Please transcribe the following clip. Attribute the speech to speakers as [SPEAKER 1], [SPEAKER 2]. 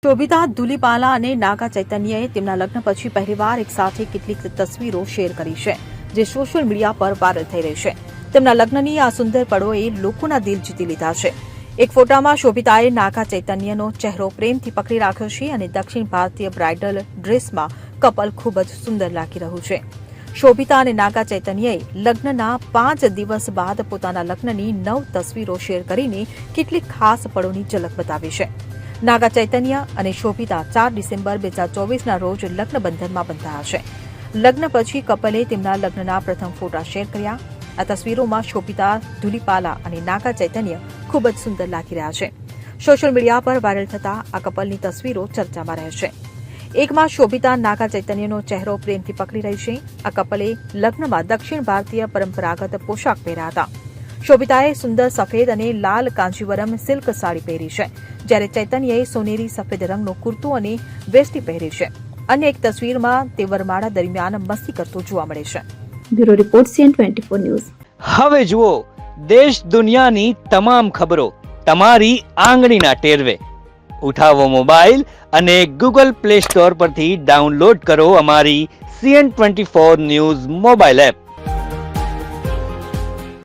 [SPEAKER 1] શોભિતા ધુલીપાલા અને નાગા ચૈતન્યએ તેમના લગ્ન પછી પહેલીવાર એક સાથે કેટલીક તસવીરો શેર કરી છે, જે સોશિયલ મીડિયા પર વાયરલ થઈ રહી છે. તેમના લગ્નની આ સુંદર પળોએ લોકોના દિલ જીતી લીધા છે. એક ફોટામાં શોભિતાએ નાગા ચૈતન્યનો ચહેરો પ્રેમથી પકડી રાખ્યો છે અને દક્ષિણ ભારતીય બ્રાઇડલ ડ્રેસમાં કપલ ખૂબ જ સુંદર લાગી રહ્યું છે. શોભિતા અને નાગા ચૈતન્યએ લગ્નના 5 દિવસ બાદ પોતાના લગ્નની 9 તસવીરો શેર કરીને કેટલીક ખાસ પળોની ઝલક બતાવી છે. નાગા ચૈતન્ય અને શોભિતા 4 ડિસેમ્બર 2024ના રોજ લગ્ન બંધનમાં બંધાયા છે. લગ્ન પછી કપલે તેમના લગ્નના પ્રથમ ફોટા શેર કર્યા. આ તસવીરોમાં શોભિતા ધુલીપાલા અને નાગા ચૈતન્ય ખૂબ જ સુંદર લાગી રહ્યા છે. સોશિયલ મીડિયા પર વાયરલ થતા આ કપલની તસવીરો ચર્ચામાં રહે છે. એકમાં શોભિતા નાગા ચૈતન્યનો ચહેરો પ્રેમથી પકડી રહી છે. આ કપલે લગ્નમાં દક્ષિણ ભારતીય પરંપરાગત પોશાક પહેર્યા હતા. શોભિતાએ સુંદર સફેદ અને લાલ કાંજીવરમ સિલ્ક સાડી પહેરી છે, જ્યારે ચૈતન્યએ સોનેરી સફેદ રંગનો કુર્તો અને વેસ્ટી પહેરી છે. અન્ય એક તસવીરમાં તે વરમાળા દરમિયાન મસ્તી કરતો જોવા મળે છે.
[SPEAKER 2] Bureau report CN24 news.
[SPEAKER 3] હવે જુઓ દેશ દુનિયાની તમામ ખબરો તમારી આંગળીના ટેરવે. ઉઠાવો મોબાઈલ અને Google Play Store પરથી ડાઉનલોડ કરો અમારી CN24 ન્યૂઝ મોબાઈલ એપ.